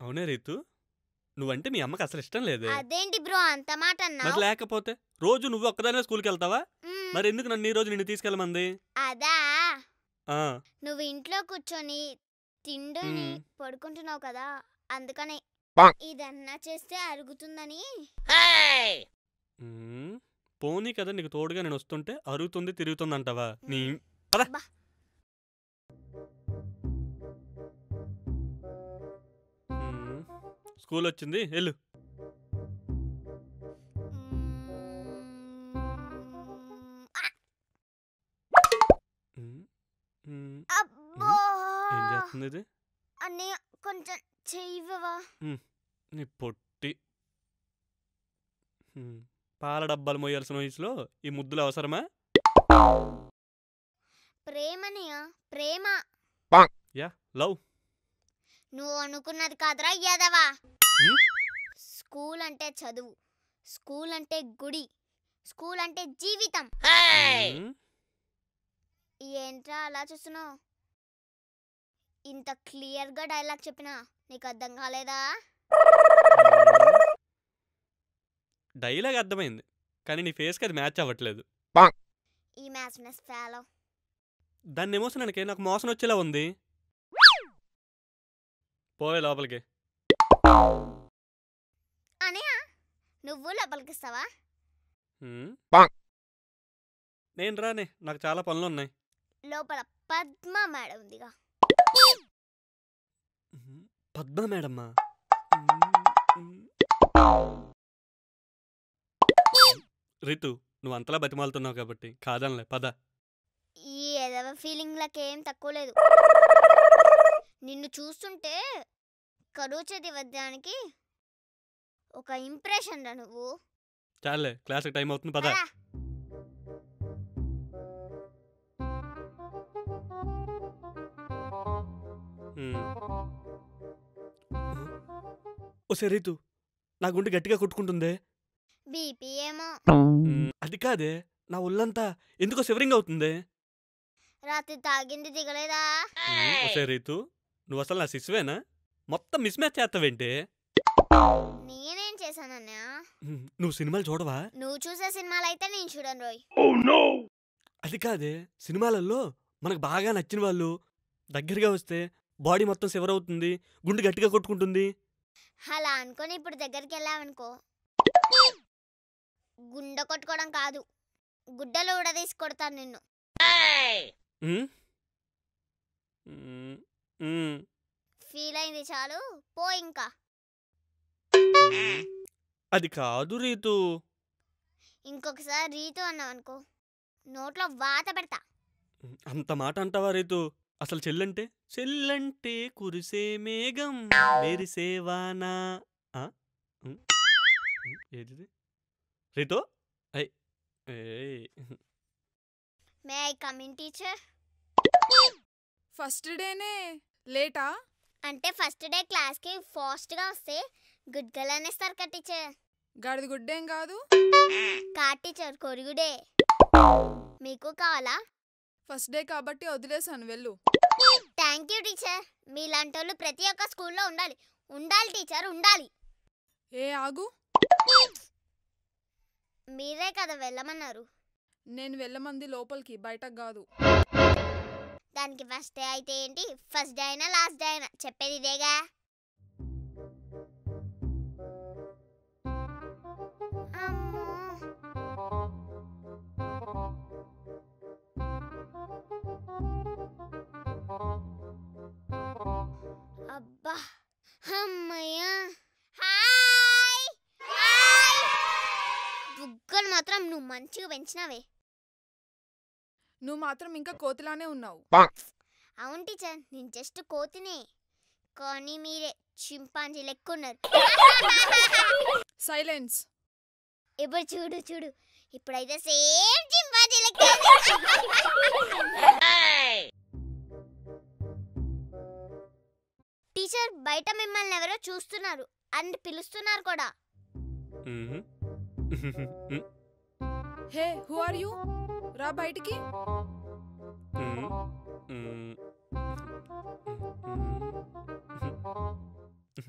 అవునే రీతు, నువ్వంటే మీ అమ్మకి అసలు ఇష్టం లేదే. అదేంటి బ్రో అంత మాట అన్నావు? మరి లేకపోతే రోజు నువ్వు ఒక్కదానే స్కూల్కి వెళ్తావా? మరి ఎందుకు నన్ను ఈ రోజు నిన్ను తీసుకెళ్ళమంది? అదా ఆ, నువ్వు ఇంట్లో కూర్చొని తిండుని పడుకుంటున్నావు కదా, అందుకనే ఇదన్నా చేస్తే అరుగుతుందని. పోనీ కదా నీకు తోడుగా నేను వస్తుంటే అరుగుతుంది తిరుగుతుంది అంటావా? నీ పద. స్కూల్ వచ్చింది, వెళ్ళు. ఏం చేస్తుంది ఇది? అన్నయ్య కొంచెం చెయ్యవా? నీ పొట్టి పాల డబ్బాలు మోయాల్సిన వయసులో ఈ ముద్దులు అవసరమా? ప్రేమనియ ప్రేమ. Yeah, love. నువ్వు అనుకున్నది కాదురా యాదవా. స్కూల్ అంటే చదువు, స్కూల్ అంటే గుడి, స్కూల్ అంటే జీవితం. ఏంట్రా అలా చూస్తున్నావు? ఇంత క్లియర్గా డైలాగ్ చెప్పినా నీకు అర్థం కాలేదా? డైలాగ్ అర్థమైంది, కానీ నీ ఫేస్కి అది మ్యాచ్ అవ్వట్లేదు. ఈ మ్యాచ్నెస్ ఫాలో. దాన్ని ఎమోషన్ అనకే నాకు మోసం వచ్చేలా ఉంది. పోయే లోపలికి. అనయ్య నువ్వు లోపలికి ఇస్తావా? నేను రానే, నాకు చాలా పనులు ఉన్నాయి. లోపల పద్మ మేడం ఉందిగా. పద్మ మేడమ్మా? రితు, నువ్వు అంతలా బతిమాలుతున్నావు కాబట్టి కాదనలే, పద. ఈ ఎదవ ఫీలింగ్లకేం తక్కువ లేదు. నిన్ను చూస్తుంటే కరువు చది వద్దానికి ఒక ఇంప్రెషన్ రా నువ్వు. చాలే, క్లాస్కి టైం అవుతుంది, పద. ఓసే రీతు, నా గుండె గట్టిగా కొట్టుకుంటుందే. బీపీ ఏమో. అది కాదే, నా ఒళ్ళంతా ఎందుకో సివరింగ్ అవుతుంది. రాత్రి తాగింది దిగలేదా? ఓసే రీతు, నువ్వు అసలు నా శిశువేనా? మొత్తం మిస్ మ్యాచ్ చేస్తావేంటే? నేనేం చేశానన్నా? నువ్వు సినిమాలు చూడవా? నువ్వు చూసే సినిమాలు అయితే నేను చూడను రోయ్. అది కాదే, సినిమాలలో మనకు బాగా నచ్చిన వాళ్ళు దగ్గరగా వస్తే బాడీ మొత్తం సివర్ అవుతుంది, గుండె గట్టిగా కొట్టుకుంటుంది. అలా అనుకొని ఇప్పుడు దగ్గరికి వెళ్ళావనుకో, గుండె కొట్టుకోవడం కాదు, గుడ్డలు ఊడదీసి కొడతాను నిన్ను. ఫీల్ అయింది చాలు, పో ఇంకా. అది కాదు రీతు. ఇంకొకసారి రీతు అన్నావనుకో, నోట్లో వాత పెడతా. అంత మాట అంటావా రీతు? అసలు చెల్లంటే చెల్లంటే కురిసే మేఘం మెరిసేవానా. ఏది Ritu? May I come in teacher? First డేనే లేటా? అంటే ఫస్ట్ డే క్లాస్కి ఫాస్ట్గా వస్తే గుడ్ గర్ల్ అనేస్తారు కదా టీచర్. గడిది గుడ్డేం కాదు కా టీచర్, కొరుగుడే. మీకు కావాలా? ఫస్ట్ డే కాబట్టి వదిలేసాను, వెళ్ళు. Thank you teacher. మీలాంటి వాళ్ళు ప్రతి ఒక్క స్కూల్లో ఉండాలి. ఉండాలి టీచర్, ఉండాలి. ఏ ఆగు, మీరే కదా వెళ్ళమన్నారు. నేను వెళ్ళమంది లోపలికి, బయటకు కాదు. దానికి ఫస్ట్ డే అయితే ఏంటి, ఫస్ట్ డే అయినా లాస్ట్ డే అయినా చెప్పేది ఇదేగా. అబ్బా అమ్మయ్యా. హాయ్ బుగ్గలు మాత్రం నువ్వు మంచిగా పెంచినావే. నువ్వు మాత్రం ఇంకా కోతిలానే ఉన్నావు. అవును టీచర్, నేను జస్ట్ కోతినే, కానీ మీరే చింపాంజీ లెక్కున్నారు. సైలెన్స్. ఇప్పుడు చూడు చూడు, ఇప్పుడైతే సేమ్ చింపాంజీ లెక్క. టీచర్, బయట మిమ్మల్ని ఎవరో చూస్తున్నారు అండ్ పిలుస్తున్నారు కూడా. హే, హూ ఆర్ యూ? రా బయటికి. మ్మ్.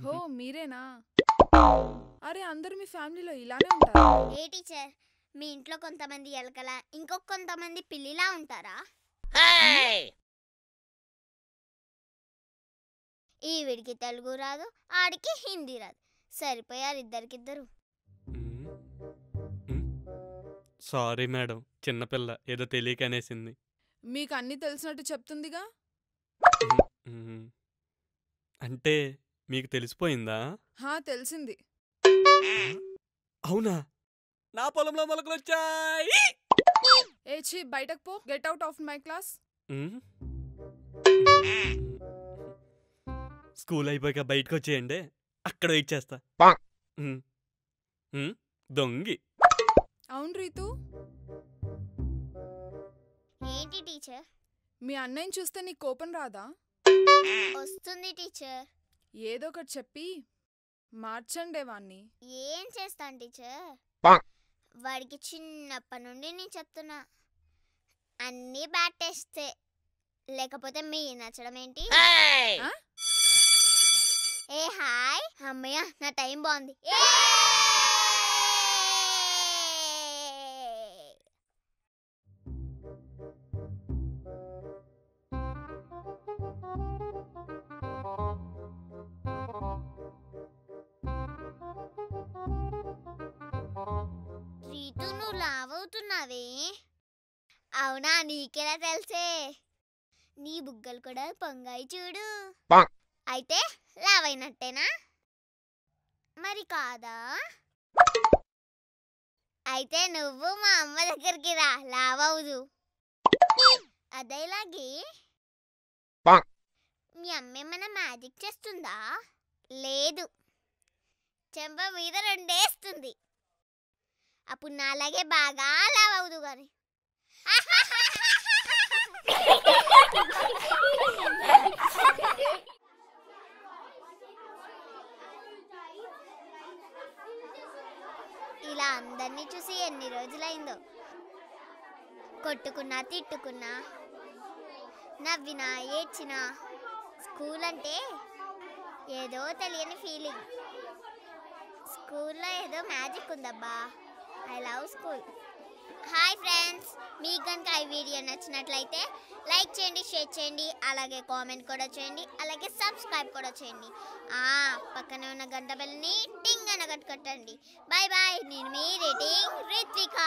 హో మీరేనా? అరే అందరూ మీ ఫ్యామిలీలో ఇలానే ఉంటారా? ఏ టీచర్, మీ ఇంట్లో కొంతమంది ఎలకల, ఇంకొక కొంతమంది పిల్లిలా ఉంటారా? ఈవిడికి తెలుగు రాదు, ఆడికి హిందీ రాదు, సరిపోయారు ఇద్దరికిద్దరు. సారీ మేడం, చిన్నపిల్ల ఏదో తెలియక అనేసింది. మీకు అన్నీ తెలిసినట్టు చెప్తుందిగా. మ్మ్. అంటే మీకు తెలిసిపోయిందా? హా తెలిసింది. అవునా? నా పొలంలో మొలకలు వచ్చాయి. ఏ ఛీ బయటకు పో, get out of my class. School అయిపోయాక బయటకు వచ్చేయండి, అక్కడ వెయిట్ చేస్తా. మ్మ్. మ్మ్. దొంగి. అవును రీతు, ఏంటి టీచర్? మీ అన్నయ్యని చూస్తే నీకు కోపం రాదా? వస్తుంది టీచర్. ఏదో ఒకటి చెప్పి మార్చండే వాణ్ణి. ఏం చేస్తాను టీచర్? వాడికి చిన్నప్పటి నుండి నేను చెప్తున్నా, అన్నీ బ్యాడ్ టెస్టే, లేకపోతే మీ నచ్చడం ఏంటి? ఆ? ఏ హాయ్ అమ్మయ్య, నా టైం బాగుంది. రీతు, నువ్వు లావవుతున్నావే. అవునా, నీకెలా తెలిసే? నీ బుగ్గలు కూడా పొంగాయి చూడు. అయితే లావైనట్టేనా? మరి కాదా? అయితే నువ్వు మా అమ్మ దగ్గరికి రా, లావవుదు. అదేలాగే మీ అమ్మ ఏమైనా మ్యాజిక్ చేస్తుందా? లేదు, చెంప మీద రెండేస్తుంది. అప్పుడు నాలాగే బాగా లావవుదు గాని. ఇలా అందరినీ చూసి ఎన్ని రోజులైందో. కొట్టుకున్నా, తిట్టుకున్నా, నవ్వినా, ఏడ్చినా, స్కూల్ అంటే ఏదో తెలియని ఫీలింగ్. స్కూల్లో ఏదో మ్యాజిక్ ఉందబ్బా. I love school. Hi friends, మీకు కనుక ఈ వీడియో నచ్చినట్లయితే లైక్ చేయండి, షేర్ చేయండి, అలాగే కామెంట్ కూడా చేయండి, అలాగే సబ్స్క్రైబ్ కూడా చేయండి. పక్కనే ఉన్న గంట బెల్ని టింగ్ అని కొట్టండి. Bye bye. నేను మీ రేటింగ్ రిత్విక.